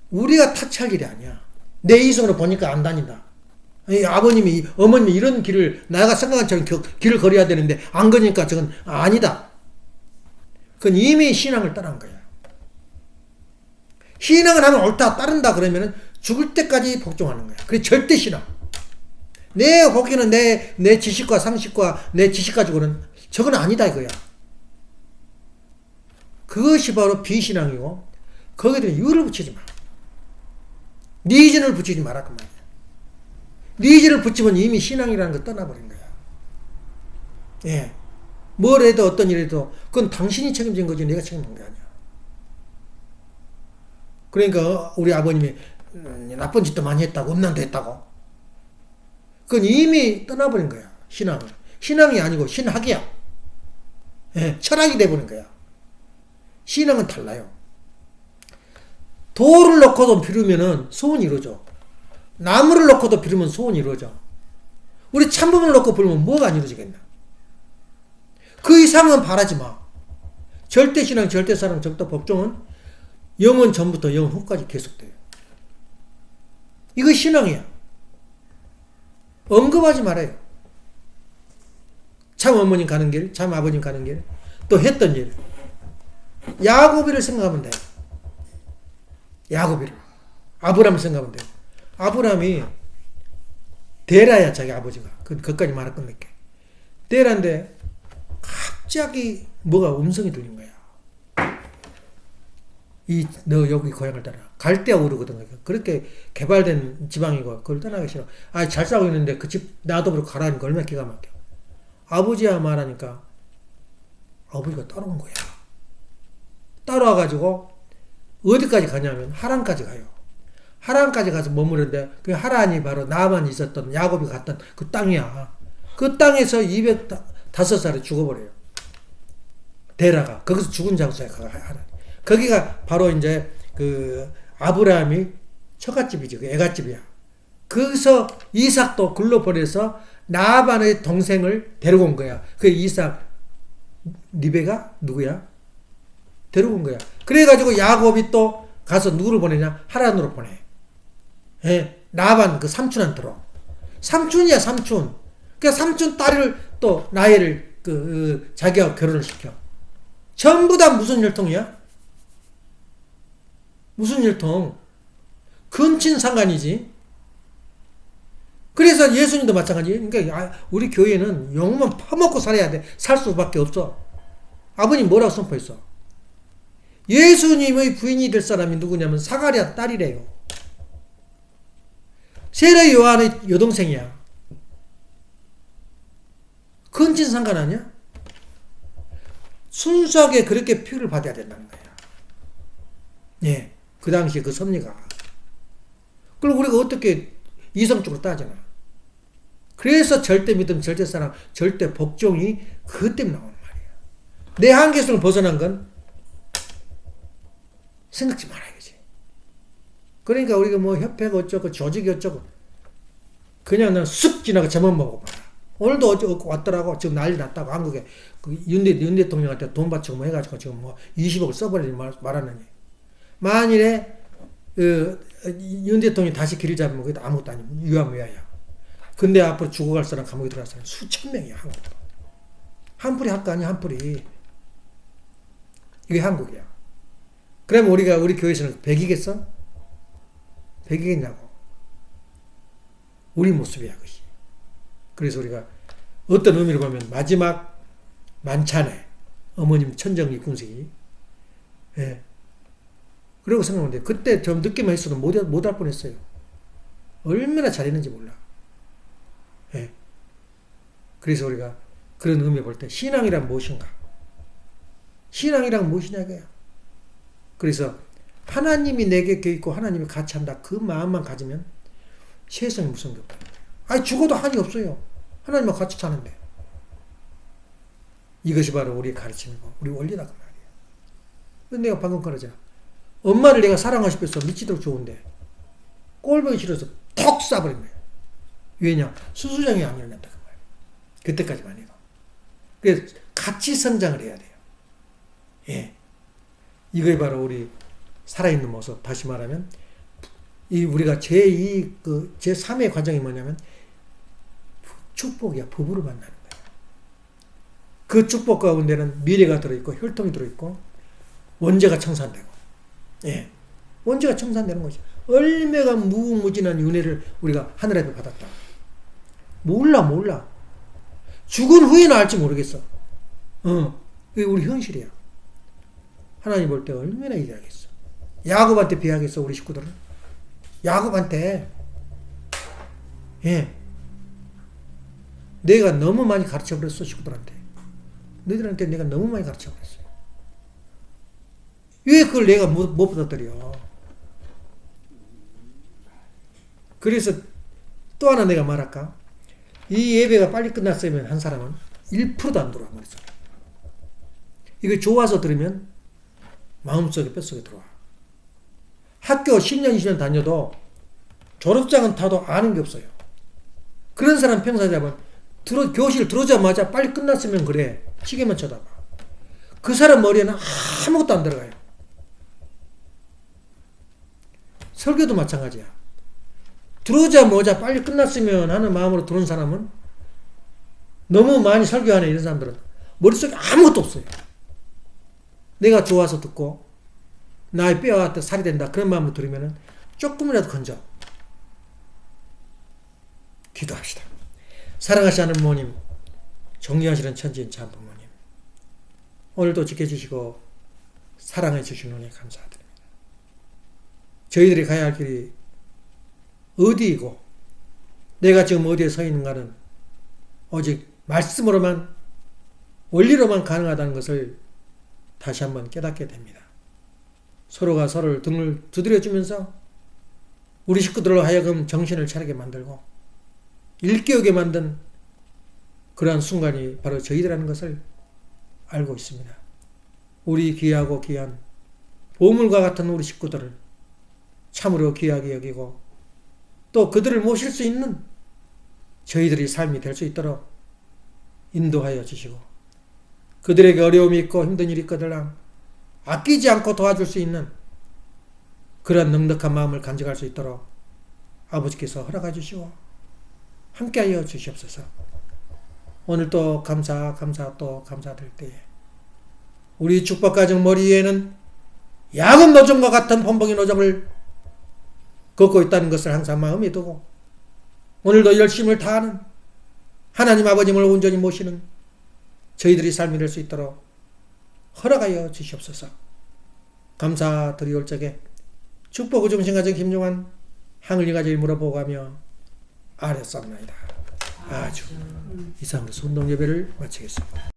우리가 타치할 일이 아니야. 내 이성으로 보니까 안 다닌다. 아버님이 어머님이 이런 길을 나가 생각한 처럼 길을 걸어야 되는데 안 거니까 저건 아니다. 그건 이미 신앙을 떠난 거야. 신앙을 하면 옳다 따른다 그러면은 죽을 때까지 복종하는 거야. 그게 절대 신앙. 내 복귀는 내 지식과 상식과 내 지식 가지고는 저건 아니다 이거야. 그것이 바로 비신앙이고 거기에 유를 붙이지 마. 니진을 붙이지 마라 그 말이야. 니진을 붙이면 이미 신앙이라는 걸 떠나버린 거야. 예. 뭘 해도 어떤 일 해도 그건 당신이 책임진 거지 내가 책임진 게 아니야. 그러니까 우리 아버님이 나쁜 짓도 많이 했다고 음란도 했다고 그건 이미 떠나버린 거야. 신앙을. 신앙이 아니고 신학이야. 예, 철학이 돼버린 거야. 신앙은 달라요. 돌을 넣고도 비르면은 소원이 이루어져. 나무를 넣고도 비르면 소원이 이루어져. 우리 참돔을 넣고 비르면 뭐가 안 이루어지겠나? 그 이상은 바라지 마. 절대신앙, 절대사랑, 절대복종은 영원 전부터 영원 후까지 계속돼요. 이거 신앙이야. 언급하지 말아요. 참 어머님 가는 길, 참 아버님 가는 길, 또 했던 일. 야고비를 생각하면 돼. 야고비를. 아브라함을 생각하면 돼. 아브라함이 데라야, 자기 아버지가. 그것까지 말을 끝낼게. 데라인데 갑자기 뭐가 음성이 들린 거야. 너 여기 고향을 떠나. 갈대아 우르거든. 그렇게 개발된 지방이고 그걸 떠나기 싫어. 잘 싸우고 있는데 그 집 놔둬버려 가라니까 얼마나 기가 막혀. 아버지야 말하니까 아버지가 따라온 거야. 따라와가지고 어디까지 가냐면 하란까지 가요. 하란까지 가서 머무르는데 그 하란이 바로 나만 있었던 야곱이 갔던 그 땅이야. 그 땅에서 205살에 죽어버려요. 데라가. 거기서 죽은 장소에 하란. 거기가 바로 이제 그 아브라함이 처갓집이죠. 그 애갓집이야. 거기서 이삭도 글로 보내서 나반의 동생을 데리고 온 거야. 그 이삭 리베가 누구야? 데리고 온 거야. 그래가지고 야곱이 또 가서 누구를 보내냐? 하란으로 보내. 예, 나반 그 삼촌한테로. 삼촌이야, 삼촌. 그 삼촌 딸을 또 나엘을 자기하고 결혼을 시켜. 전부 다 무슨 혈통이야? 무슨 혈통? 근친 상간이지. 그래서 예수님도 마찬가지예요. 그러니까 우리 교회는 영만 파먹고 살아야 돼. 살 수밖에 없어. 아버님 뭐라고 선포했어? 예수님의 부인이 될 사람이 누구냐면 사가랴 딸이래요. 세례 요한의 여동생이야. 근친 상간 아니야? 순수하게 그렇게 피를 받아야 된다는 거야. 예. 그 당시에 그 섭리가. 그럼 우리가 어떻게 이성적으로 따지나? 그래서 절대 믿음, 절대 사랑, 절대 복종이 그것 때문에 나오는 말이야. 내 한계성을 벗어난 건 생각지 말아야지. 그러니까 우리가 뭐 협회가 어쩌고 조직이 어쩌고 그냥 난 쑥 지나가 저만 먹어봐라. 오늘도 어쩌고 왔더라고. 지금 난리 났다고. 한국에 그 윤 대통령한테 돈 바치고 뭐 해가지고 지금 뭐 20억을 써버리지 말았느니. 만일에 윤 대통령이 다시 길을 잡으면 그게 아무것도 아니고 유야무야야. 근데 앞으로 죽어갈 사람, 감옥에 들어갈 사람 수천 명이야. 한국도. 한풀이 할거 아니야. 한풀이. 이게 한국이야. 그러면 우리 교회에서는 100이겠어? 100이겠냐고. 우리 모습이야 그것이. 그래서 우리가 어떤 의미로 보면 마지막 만찬에 어머님 천정이 군식이 예. 그러고 생각하면 돼. 그때 좀 늦게만 했어도 못 할 뻔했어요. 얼마나 잘했는지 몰라. 예. 그래서 우리가 그런 의미 볼 때 신앙이란 무엇인가? 신앙이란 무엇이냐 이거야. 그래서 하나님이 내게 껴있고 하나님이 같이 한다. 그 마음만 가지면 세상에 무슨 게 없다. 죽어도 한이 없어요. 하나님과 같이 사는데. 이것이 바로 우리의 가르침이고 우리 원리다 그 말이야. 근데 내가 방금 그러잖아. 엄마를 내가 사랑하고 싶어서 미치도록 좋은데 꼴보기 싫어서 톡 쏴버린 거야. 왜냐? 수수장이 안 일어난다 그 말이야. 그때까지만 해도. 그래서 같이 성장을 해야 돼요. 예. 이게 바로 우리 살아있는 모습. 다시 말하면 우리가 제3의 과정이 뭐냐면 축복이야. 부부를 만나는 거야. 그 축복 가운데는 미래가 들어있고 혈통이 들어있고 원죄가 청산되고 예. 원죄가 청산되는 거지. 얼마가 무궁무진한 은혜를 우리가 하늘 앞에 받았다. 몰라. 죽은 후에는 알지 모르겠어. 그게 우리 현실이야. 하나님 볼 때 얼마나 이해하겠어. 야곱한테 비하겠어 우리 식구들은. 야곱한테 예. 내가 너무 많이 가르쳐버렸어 식구들한테. 너희들한테 내가 너무 많이 가르쳐버렸어. 왜 그걸 내가 못 받아들여? 그래서 또 하나 내가 말할까? 이 예배가 빨리 끝났으면 한 사람은 1%도 안 들어와 머릿속에. 이거 좋아서 들으면 마음속에 뼛속에 들어와. 학교 10년 20년 다녀도 졸업장은 타도 아는 게 없어요. 그런 사람 평소 잡으면 교실 들어오자마자 빨리 끝났으면 그래. 시계만 쳐다봐. 그 사람 머리에는 아무것도 안 들어가요. 설교도 마찬가지야. 들어오자마자 빨리 끝났으면 하는 마음으로 들어온 사람은 너무 많이 설교하는 이런 사람들은 머릿속에 아무것도 없어요. 내가 좋아서 듣고 나의 뼈와 살이 된다 그런 마음으로 들으면 조금이라도 건져. 기도합시다. 사랑하시는 부모님, 존경하시는 천지인 참 부모님, 오늘도 지켜주시고 사랑해 주신 은혜 감사드립니다. 저희들이 가야 할 길이 어디이고 내가 지금 어디에 서 있는가는 오직 말씀으로만 원리로만 가능하다는 것을 다시 한번 깨닫게 됩니다. 서로가 서로를 등을 두드려주면서 우리 식구들로 하여금 정신을 차리게 만들고 일깨우게 만든 그러한 순간이 바로 저희들이라는 것을 알고 있습니다. 우리 귀하고 귀한 보물과 같은 우리 식구들을 참으로 귀하게 여기고 또 그들을 모실 수 있는 저희들의 삶이 될 수 있도록 인도하여 주시고 그들에게 어려움이 있고 힘든 일이 있거들랑 아끼지 않고 도와줄 수 있는 그런 넉넉한 마음을 간직할 수 있도록 아버지께서 허락해 주시고 함께하여 주시옵소서. 오늘 또 감사 또 감사드릴 때에 우리 축복가정 머리 위에는 야곱 노점과 같은 범벅이 노점을 걷고 있다는 것을 항상 마음에 두고 오늘도 열심을 다하는 하나님 아버님을 온전히 모시는 저희들이 삶이 될 수 있도록 허락하여 주시옵소서. 감사드리올 적에 축복의 중심가정 김용환 하늘이가지 물어보고 가며 아뢰옵나이다. 아주 이상으로 순동 예배를 마치겠습니다.